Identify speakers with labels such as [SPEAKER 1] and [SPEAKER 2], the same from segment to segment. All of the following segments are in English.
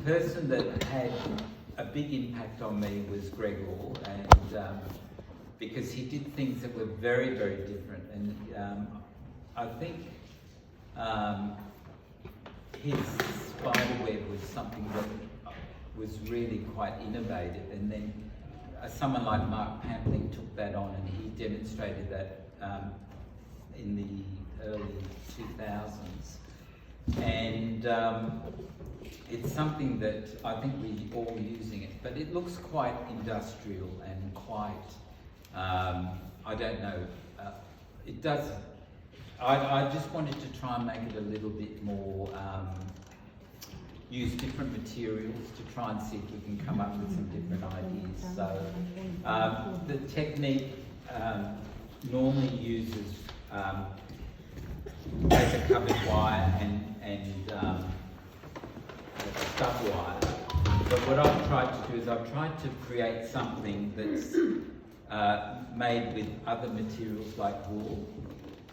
[SPEAKER 1] person that had a big impact on me was Gregor, and because he did things that were very, very different, and I think his spider web was something that was really quite innovative, and then someone like Mark Pampling took that on and he demonstrated that in the early 2000s, and it's something that I think we're all using it, but it looks quite industrial and quite, I don't know, it does, I just wanted to try and make it a little bit more, use different materials to try and see if we can come up with some different ideas. So the technique normally uses paper covered wire and stuff wire, but what I've tried to do is I've tried to create something that's made with other materials like wool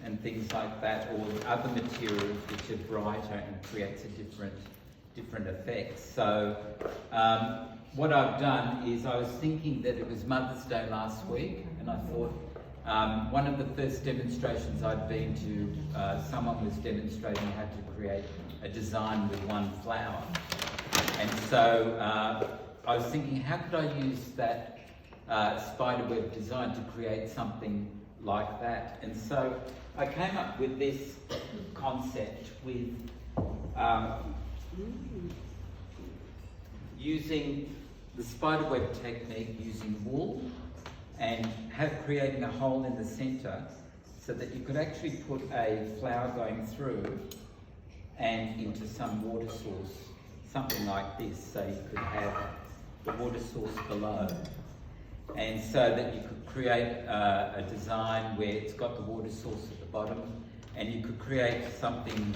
[SPEAKER 1] and things like that, or other materials which are brighter and creates a different effect. So what I've done is I was thinking that it was Mother's Day last week, and I thought one of the first demonstrations I'd been to, someone was demonstrating how to create a design with one flower. And so I was thinking, how could I use that spiderweb design to create something like that? And so I came up with this concept with using the spiderweb technique using wool and creating a hole in the center so that you could actually put a flower going through and into some water source, something like this, so you could have the water source below, and so that you could create a design where it's got the water source at the bottom, and you could create something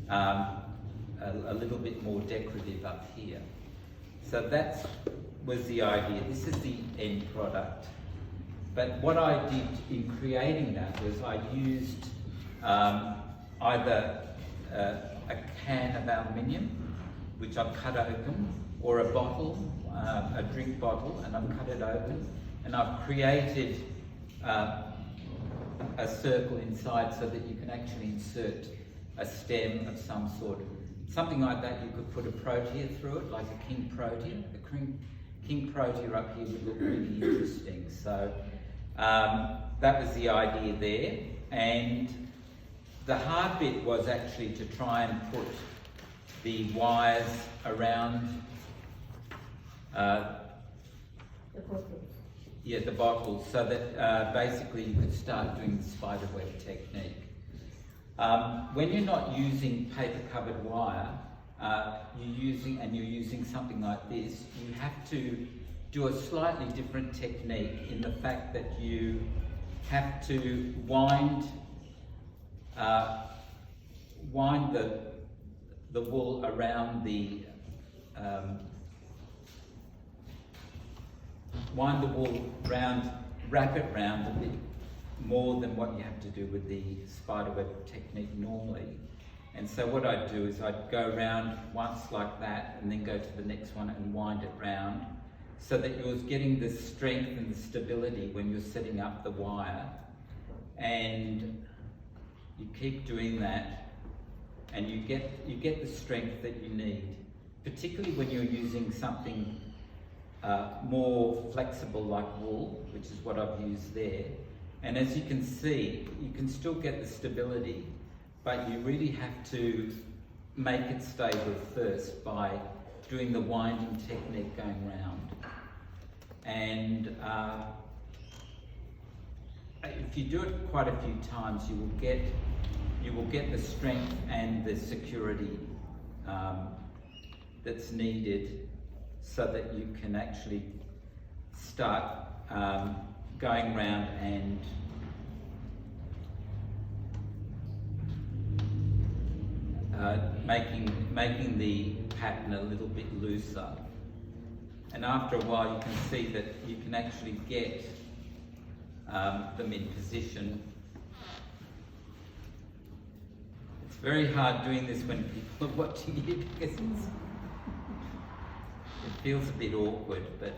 [SPEAKER 1] a little bit more decorative up here. So that was the idea. This is the end product. But what I did in creating that was I used either a can of aluminium, which I've cut open, or a bottle, a drink bottle, and I've cut it open, and I've created a circle inside so that you can actually insert a stem of some sort. Something like that, you could put a protea through it, like a king protea. A king protea up here would look really interesting. So that was the idea there. And the hard bit was actually to try and put the wires around the bottle, so that basically you could start doing the spiderweb technique. When you're not using paper covered wire, you're using something like this, you have to do a slightly different technique in the fact that you have to wind the wool around the wrap it round a bit more than what you have to do with the spiderweb technique normally. And so what I'd do is I'd go around once like that and then go to the next one and wind it round so that you're getting the strength and the stability when you're setting up the wire. And you keep doing that and you get the strength that you need, particularly when you're using something more flexible like wool, which is what I've used there. And as you can see, you can still get the stability, but you really have to make it stable first by doing the winding technique going round. And if you do it quite a few times, you will get the strength and the security that's needed so that you can actually start going round and making the pattern a little bit looser. And after a while you can see that you can actually get them in position. It's very hard doing this when people are watching you because feels a bit awkward, but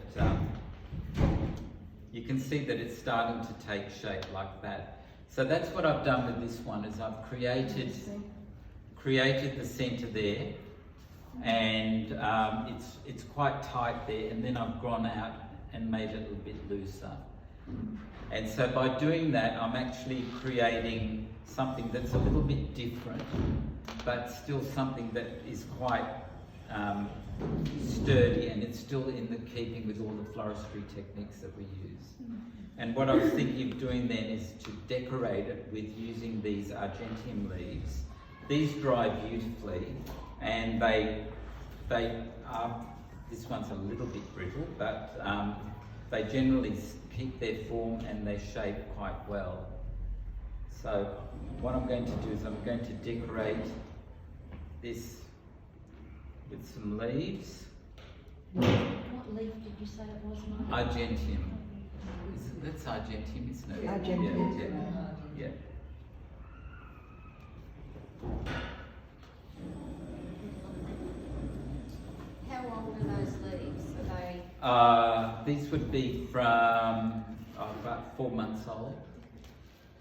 [SPEAKER 1] you can see that it's starting to take shape like that. So that's what I've done with this one, is I've created the centre there, and it's quite tight there, and then I've gone out and made it a little bit looser. And so by doing that, I'm actually creating something that's a little bit different, but still something that is quite sturdy, and it's still in the keeping with all the floristry techniques that we use. And what I was thinking of doing then is to decorate it with using these Argentium leaves. These dry beautifully, and they are, this one's a little bit brittle, but they generally keep their form and their shape quite well. So what I'm going to do is I'm going to decorate this with some leaves.
[SPEAKER 2] What leaf did you say it was, Mike?
[SPEAKER 1] Argentium. That's Argentium, isn't it?
[SPEAKER 3] Argentium.
[SPEAKER 1] Yeah.
[SPEAKER 2] How old are those leaves? Are they?
[SPEAKER 1] These would be from about 4 months old,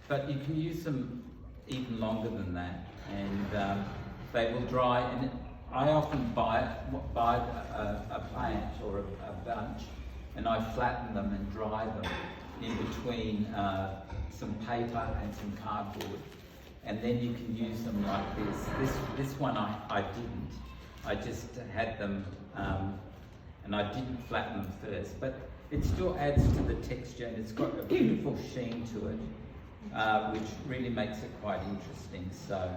[SPEAKER 1] but you can use them even longer than that, and they will dry. And I often buy a plant or a bunch, and I flatten them and dry them in between some paper and some cardboard, and then you can use them like this. This one I didn't. I just had them, and I didn't flatten them first, but it still adds to the texture, and it's got a beautiful sheen to it, which really makes it quite interesting. So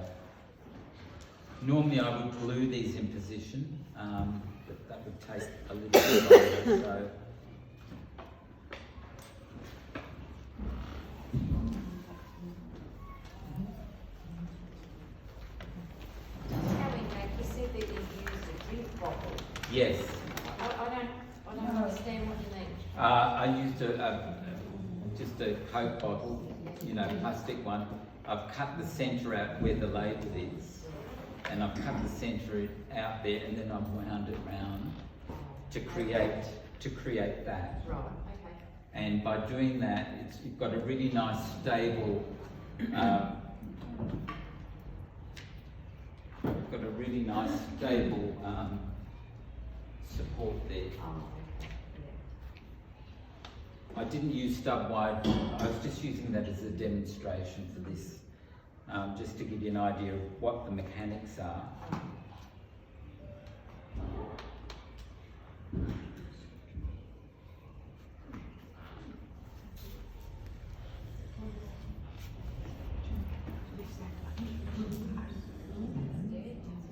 [SPEAKER 1] normally I would glue these in position, but that would take a little bit longer. So. Yes.
[SPEAKER 2] I don't understand what you mean.
[SPEAKER 1] I used just a Coke bottle, plastic one. I've cut the centre out where the label is, and I've cut the centre out there, and then I've wound it round to create that.
[SPEAKER 2] Right. Okay.
[SPEAKER 1] And by doing that, you've got a really nice stable. Support there. I didn't use stub wide. I was just using that as a demonstration for this, just to give you an idea of what the mechanics are.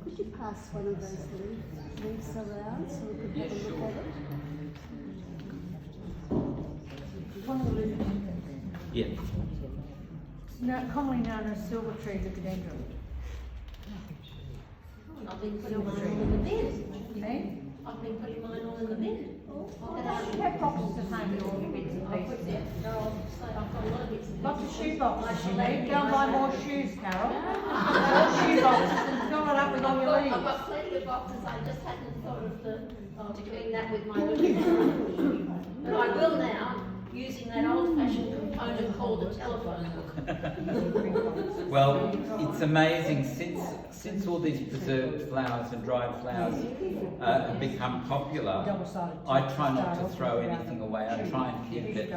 [SPEAKER 3] Could you pass one of those leaves around so we could have a look at it?
[SPEAKER 4] One of the leaves,
[SPEAKER 1] Yeah.
[SPEAKER 4] commonly known as silver tree rhododendron.
[SPEAKER 2] I've been putting mine all in the bin.
[SPEAKER 4] Eh?
[SPEAKER 2] I've been putting mine all in the bin.
[SPEAKER 4] You have boxes at home with all your bits and
[SPEAKER 2] I've put
[SPEAKER 4] pieces.
[SPEAKER 2] it, no, I've got a lot of bits and
[SPEAKER 4] Lots of
[SPEAKER 2] pieces.
[SPEAKER 4] shoe boxes you
[SPEAKER 2] My
[SPEAKER 4] need. Go and buy more shoes, Carol.
[SPEAKER 2] I've
[SPEAKER 4] Shoe boxes and fill it up with all your leaves.
[SPEAKER 2] got plenty of boxes, I just hadn't thought of doing that with my little. But I will now, using that old-fashioned component called a telephone book.
[SPEAKER 1] Well, it's amazing since all these preserved flowers and dried flowers have become popular. I try not to throw anything away. I try and keep it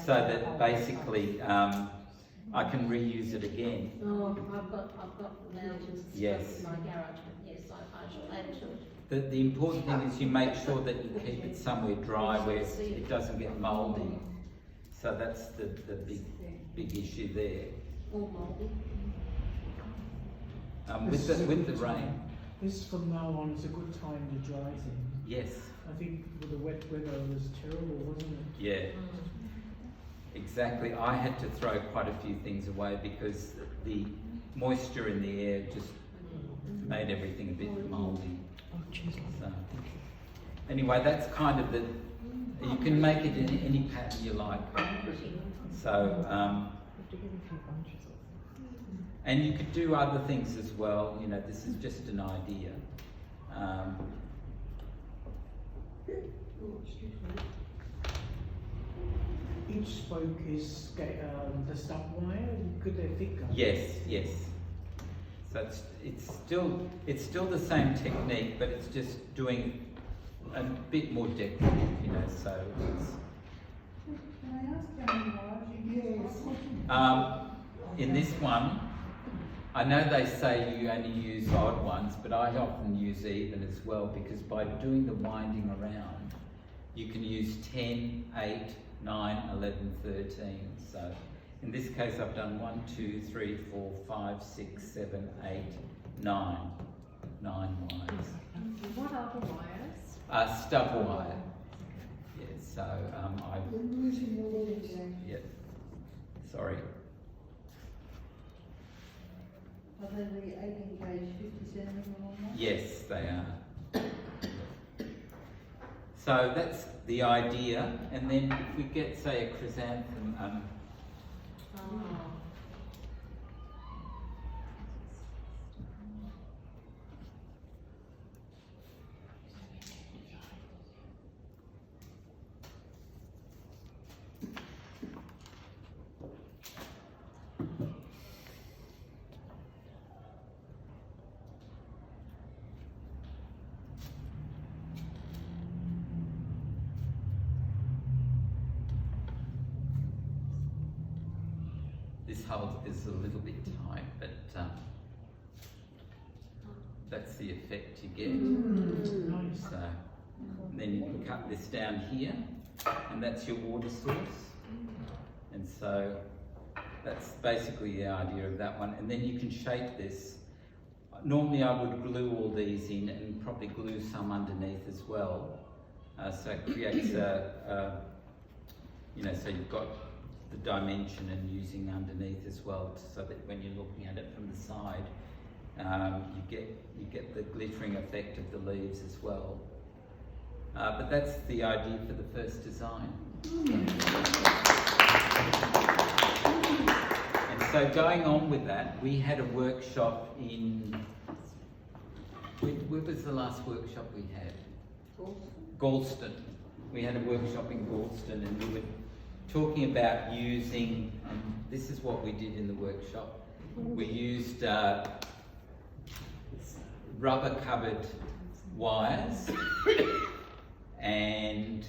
[SPEAKER 1] so that basically I can reuse it again.
[SPEAKER 2] Oh, I've got mountains of
[SPEAKER 1] Yes.
[SPEAKER 2] stuff in my garage, but yes, I shall add to it.
[SPEAKER 1] The important thing is you make sure that you keep it somewhere dry where it doesn't get mouldy. So that's the big issue there.
[SPEAKER 2] All mouldy.
[SPEAKER 1] With the rain,
[SPEAKER 5] This from now on is a good time to dry things.
[SPEAKER 1] yes,
[SPEAKER 5] I think with the wet weather it was terrible, wasn't it?
[SPEAKER 1] yeah, exactly. I had to throw quite a few things away because the moisture in the air just made everything a bit mouldy. So, anyway, that's kind of you can make it in any pattern you like. So, and you could do other things as well. This is just an idea.
[SPEAKER 5] Each spoke is the stub wire. Could they thicker?
[SPEAKER 1] Yes, yes. So it's still the same technique, but it's just doing a bit more decorative, you know. So it's,
[SPEAKER 4] Can I ask how many wires you use?
[SPEAKER 1] in this one, I know they say you only use odd ones, but I often use even as well, because by doing the winding around, you can use 10, 8, 9, 11, 13. So in this case, I've done 1, 2, 3, 4, 5, 6, 7, 8, 9. 9 wires.
[SPEAKER 6] What are the wires?
[SPEAKER 1] Stub wire. Yeah, so yeah, sorry.
[SPEAKER 4] Are they the 18 gauge 50 centimetre one?
[SPEAKER 1] Yes, they are. So that's the idea, and then if we get, say, a chrysanthem, this hole is a little bit tight, but that's the effect you get.
[SPEAKER 5] Nice.
[SPEAKER 1] So, and then you can cut this down here, and that's your water source. And so that's basically the idea of that one. And then you can shape this. Normally I would glue all these in and probably glue some underneath as well. So it creates you know, so you've got the dimension and using underneath as well, so that when you're looking at it from the side, you get the glittering effect of the leaves as well. But that's the idea for the first design. And so going on with that, we had a workshop in, where was the last workshop we had? Galston. We had a workshop in Galston, and we were talking about using, and this is what we did in the workshop. We used rubber covered wires and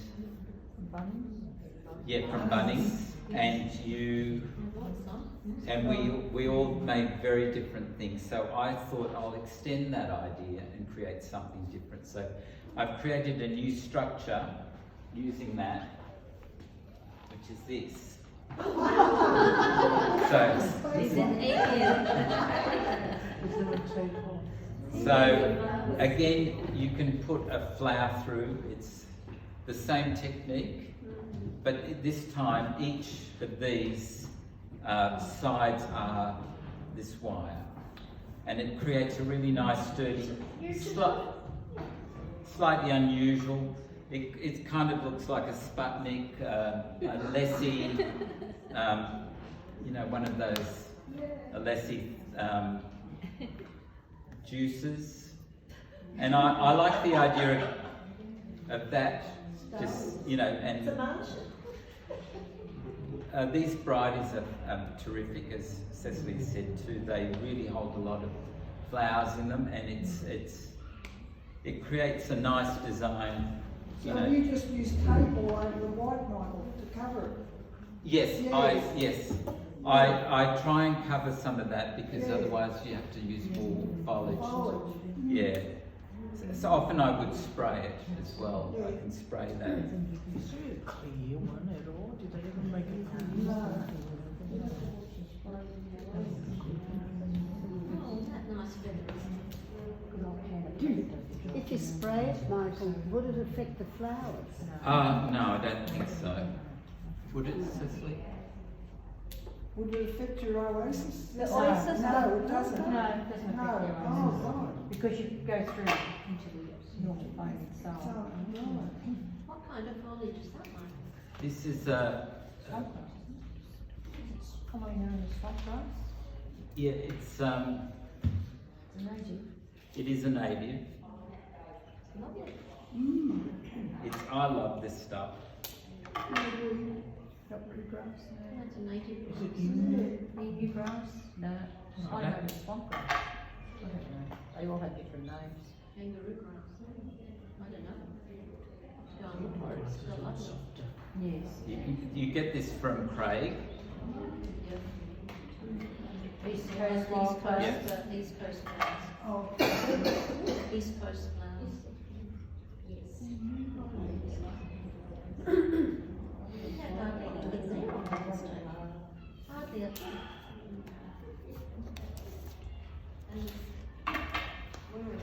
[SPEAKER 1] from Bunnings, and we all made very different things. So I thought I'll extend that idea and create something different. So I've created a new structure using that, which is this. So,
[SPEAKER 2] He's an alien.
[SPEAKER 1] so again, you can put a flower through. It's the same technique, but this time each of these sides are this wire, and it creates a really nice sturdy, slightly unusual. It kind of looks like a Sputnik, a Lessie, you know, one of those Lessie juices. And I like the idea of that, just, you know, and these varieties are terrific, as Cecily said too. They really hold a lot of flowers in them, and it creates a nice design.
[SPEAKER 7] So you just use tape all over the white vinyl to cover it?
[SPEAKER 1] Yes,
[SPEAKER 7] Yes.
[SPEAKER 1] I try and cover some of that, because
[SPEAKER 7] Yeah.
[SPEAKER 1] otherwise you have to use more foliage.
[SPEAKER 7] Foliage.
[SPEAKER 1] Yeah. So often I would spray it as well. I can spray that.
[SPEAKER 5] Is there a clear one at all? Did they ever make it clear?
[SPEAKER 7] No.
[SPEAKER 2] Oh, that nice feathers.
[SPEAKER 3] If you spray it, Michael, would it affect the flowers?
[SPEAKER 1] No, I don't think so. Would it, Cecily?
[SPEAKER 7] Would it affect your oasis?
[SPEAKER 4] The oasis?
[SPEAKER 7] No, it doesn't.
[SPEAKER 4] No, it doesn't
[SPEAKER 7] No,
[SPEAKER 4] affect your
[SPEAKER 7] oh,
[SPEAKER 4] oasis.
[SPEAKER 7] right.
[SPEAKER 4] Because you go through into the normal bone
[SPEAKER 7] So,
[SPEAKER 4] itself.
[SPEAKER 7] right.
[SPEAKER 2] What kind of foliage is that one?
[SPEAKER 1] This is
[SPEAKER 4] Commonly known as swamp grass.
[SPEAKER 1] yeah, it's
[SPEAKER 4] It's a native.
[SPEAKER 1] it is a native.
[SPEAKER 2] Lovely.
[SPEAKER 1] I love this stuff.
[SPEAKER 7] Peppery grass.
[SPEAKER 2] That's a native.
[SPEAKER 5] Is it you?
[SPEAKER 6] Emu grass? No. I know the swamp grass. I don't know. They all have different names.
[SPEAKER 2] Kangaroo grass. I don't know. Go and look for it. It's still lovely.
[SPEAKER 6] Yes.
[SPEAKER 1] You get this from Craig.
[SPEAKER 2] East
[SPEAKER 6] Coast
[SPEAKER 2] Coast,
[SPEAKER 6] wild flowers.
[SPEAKER 2] East Coast flowers.
[SPEAKER 7] Oh,
[SPEAKER 2] East Coast flowers. Yes. We had hardly anything there on Wednesday. Hardly a thing. And where are we?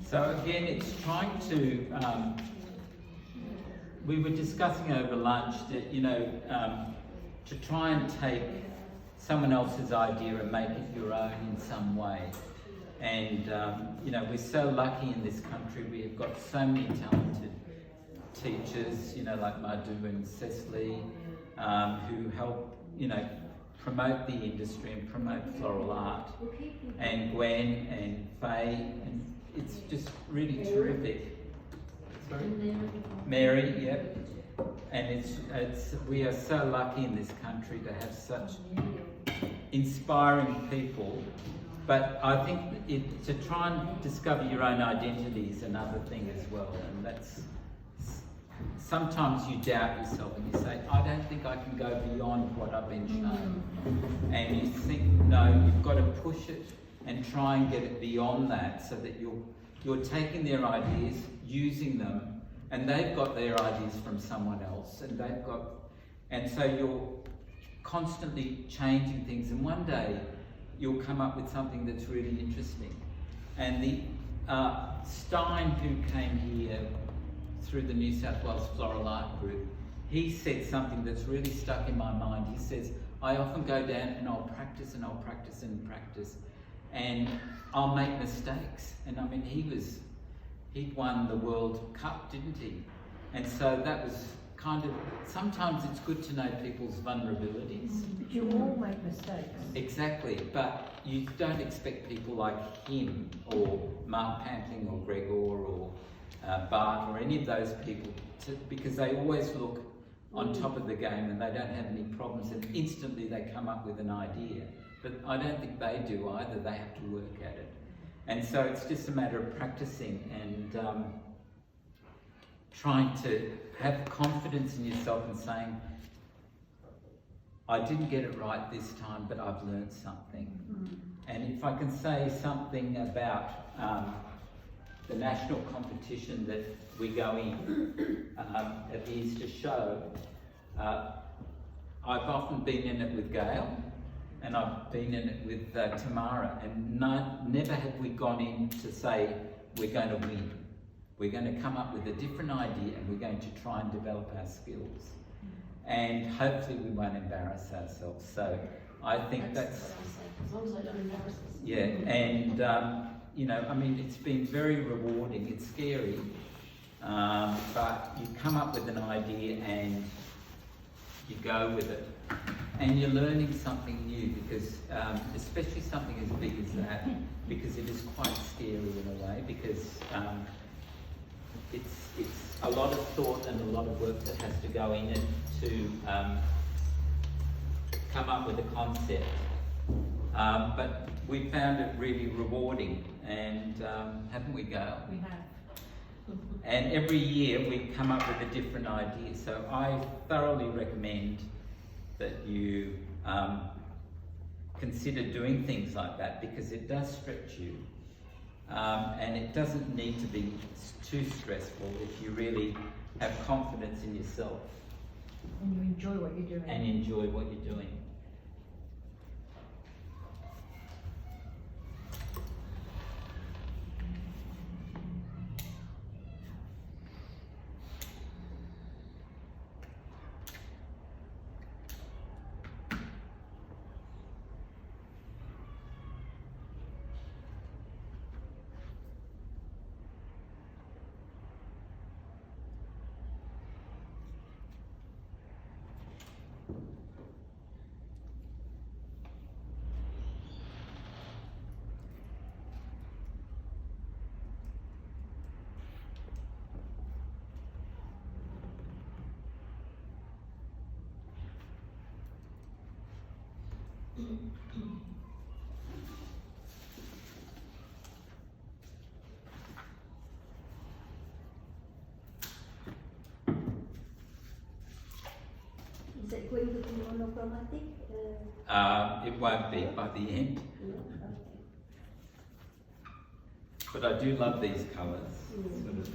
[SPEAKER 1] So again, it's trying to, we were discussing over lunch that, to try and take someone else's idea and make it your own in some way. And, we're so lucky in this country. We have got so many talented teachers, like Madhu and Cecily, who help, promote the industry and promote floral art. And Gwen and Faye, and it's just really terrific. Sorry? Mary, yep. And we are so lucky in this country to have such inspiring people. But I think to try and discover your own identity is another thing as well. And that's, sometimes you doubt yourself and you say, I don't think I can go beyond what I've been shown. And you think, no, you've got to push it and try and get it beyond that, so that you're taking their ideas, using them, and they've got their ideas from someone else, and so you're constantly changing things, and one day you'll come up with something that's really interesting. And the Stein, who came here through the New South Wales Floral Art Group, he said something that's really stuck in my mind. He says, I often go down and I'll practice and I'll practice and practice, and I'll make mistakes. And I mean, he'd won the World Cup, didn't he? And so that was kind of, sometimes it's good to know people's vulnerabilities.
[SPEAKER 6] But you all make mistakes.
[SPEAKER 1] Exactly, but you don't expect people like him or Mark Pantling or Gregor or Bart or any of those people because they always look on top of the game and they don't have any problems, and instantly they come up with an idea. But I don't think they do either, they have to work at it. And so it's just a matter of practicing and trying to have confidence in yourself and saying, I didn't get it right this time, but I've learned something. And if I can say something about the national competition that we go in at the Easter show, I've often been in it with Gail, and I've been in it with Tamara, and never have we gone in to say we're going to win. We're going to come up with a different idea and we're going to try and develop our skills. And hopefully we won't embarrass ourselves. So I think that's
[SPEAKER 2] what I say, as long as I don't embarrass us.
[SPEAKER 1] yeah, and I mean, it's been very rewarding. It's scary, but you come up with an idea and you go with it, and you're learning something new because, especially something as big as that, because it is quite scary in a way, because it's a lot of thought and a lot of work that has to go in it to come up with a concept. But we found it really rewarding, and haven't we, Gail?
[SPEAKER 6] We have.
[SPEAKER 1] And every year we come up with a different idea. So I thoroughly recommend that you consider doing things like that, because it does stretch you. And it doesn't need to be too stressful if you really have confidence in yourself.
[SPEAKER 6] And you enjoy what you're doing.
[SPEAKER 1] And enjoy what you're doing.
[SPEAKER 3] Is it going to be monochromatic?
[SPEAKER 1] It won't be by the end,
[SPEAKER 3] No? Okay.
[SPEAKER 1] but I do love these colours. Sort of.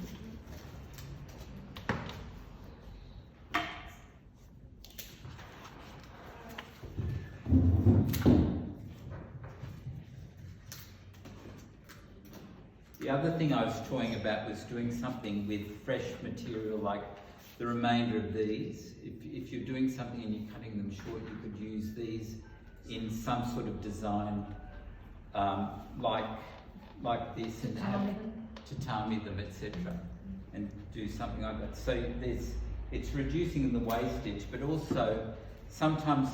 [SPEAKER 1] The other thing I was toying about was doing something with fresh material like the remainder of these. If you're doing something and you're cutting them short, you could use these in some sort of design like this and have tatami them, etc. and do something like that. So it's reducing the wastage, but also sometimes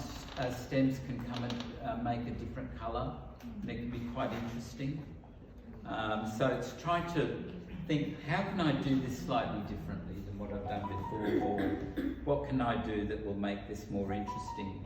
[SPEAKER 1] stems can come and make a different colour, and it can be quite interesting. So it's trying to think, how can I do this slightly differently than what I've done before, or what can I do that will make this more interesting?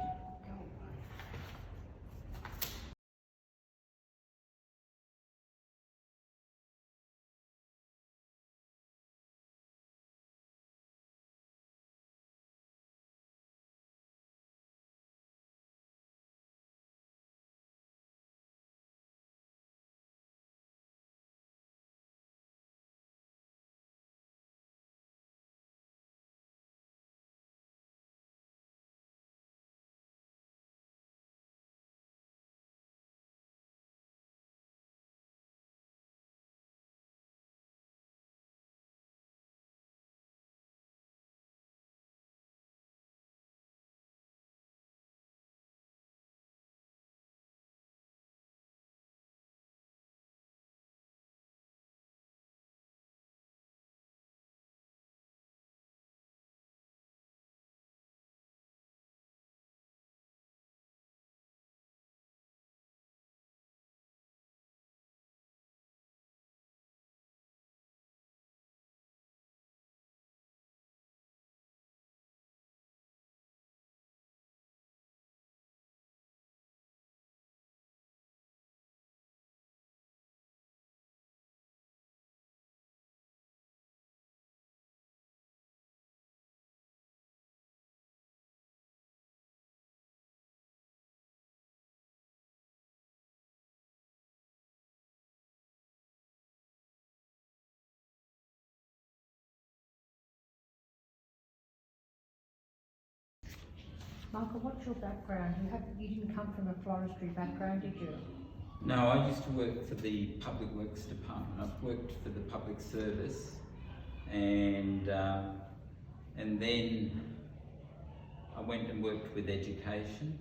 [SPEAKER 6] Michael, what's your background? You didn't come from a floristry background, did you?
[SPEAKER 1] No, I used to work for the Public Works Department. I've worked for the Public Service, and then I went and worked with education.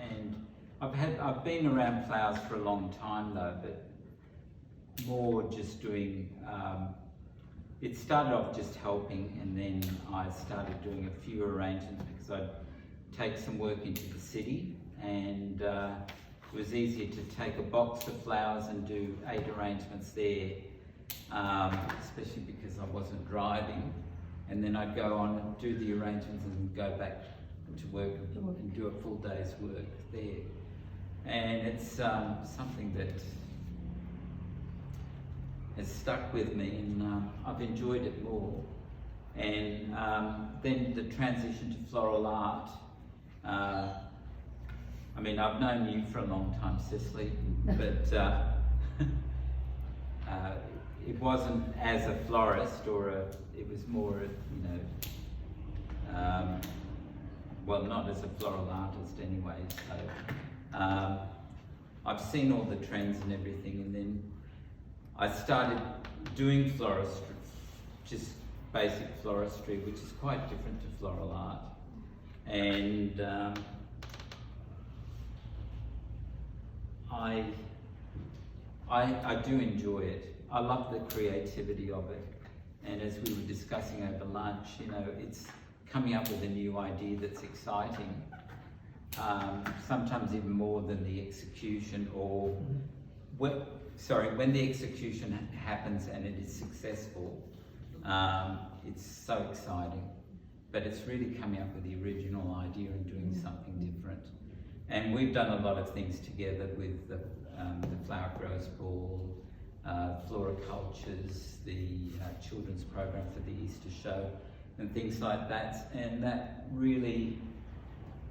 [SPEAKER 1] And I've been around flowers for a long time though, but more just doing. It started off just helping, and then I started doing a few arrangements because I'd take some work into the city, and it was easier to take a box of flowers and do 8 arrangements there, especially because I wasn't driving, and then I'd go on and do the arrangements and go back to work and do a full day's work there. And it's something that has stuck with me, and I've enjoyed it more. And then the transition to floral art. I mean, I've known you for a long time, Cicely, but it wasn't as a florist, it was more, well, not as a floral artist anyway. So I've seen all the trends and everything, and then I started doing floristry, just basic floristry, which is quite different to floral art. And I do enjoy it. I love the creativity of it. And as we were discussing over lunch, it's coming up with a new idea that's exciting. Sometimes even more than the execution, or when the execution happens and it is successful, it's so exciting. But it's really coming up with the original idea and doing something different. And we've done a lot of things together with the Flower Growers Ball, Floricultures, the children's program for the Easter show, and things like that. And that really,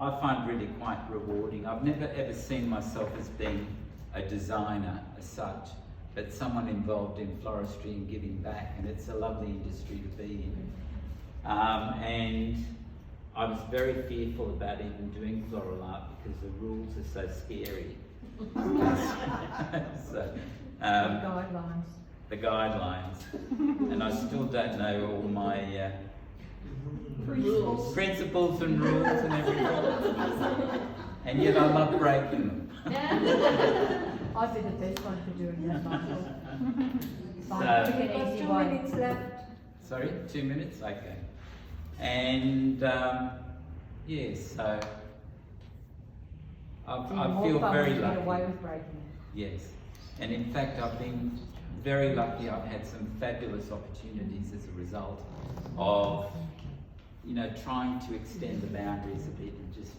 [SPEAKER 1] I find really quite rewarding. I've never ever seen myself as being a designer as such, but someone involved in floristry and giving back, and it's a lovely industry to be in. And I was very fearful about even doing floral art because the rules are so scary. So,
[SPEAKER 6] Guidelines.
[SPEAKER 1] the guidelines, and I still don't know all my principles and rules and everything, and yet I love breaking them.
[SPEAKER 6] I'd be the best one for doing that, Michael.
[SPEAKER 1] So-
[SPEAKER 6] Pick an
[SPEAKER 7] There's
[SPEAKER 6] easy
[SPEAKER 7] 2
[SPEAKER 6] one.
[SPEAKER 7] minutes left.
[SPEAKER 1] Sorry, 2 minutes? Okay. And yes, so I feel very
[SPEAKER 6] Get away
[SPEAKER 1] lucky.
[SPEAKER 6] with breaking it.
[SPEAKER 1] Yes, and in fact I've been very lucky. I've had some fabulous opportunities as a result of, you know, trying to extend the boundaries a bit and just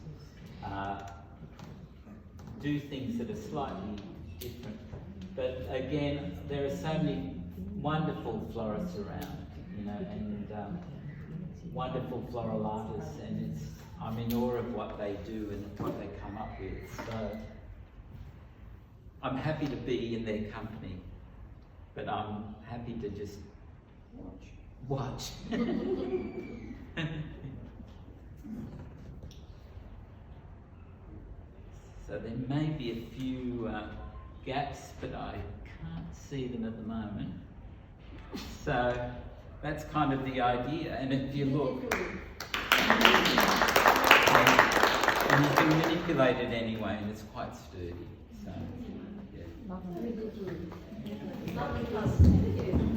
[SPEAKER 1] do things that are slightly different. But again, there are so many wonderful florists around, you know, and wonderful floral artists, and I'm in awe of what they do and what they come up with. So I'm happy to be in their company, but I'm happy to just watch. So there may be a few gaps, but I can't see them at the moment. So that's kind of the idea. And if you look, and you can manipulate it anyway, and it's quite sturdy. So, yeah.
[SPEAKER 6] Lovely.
[SPEAKER 2] Lovely colours.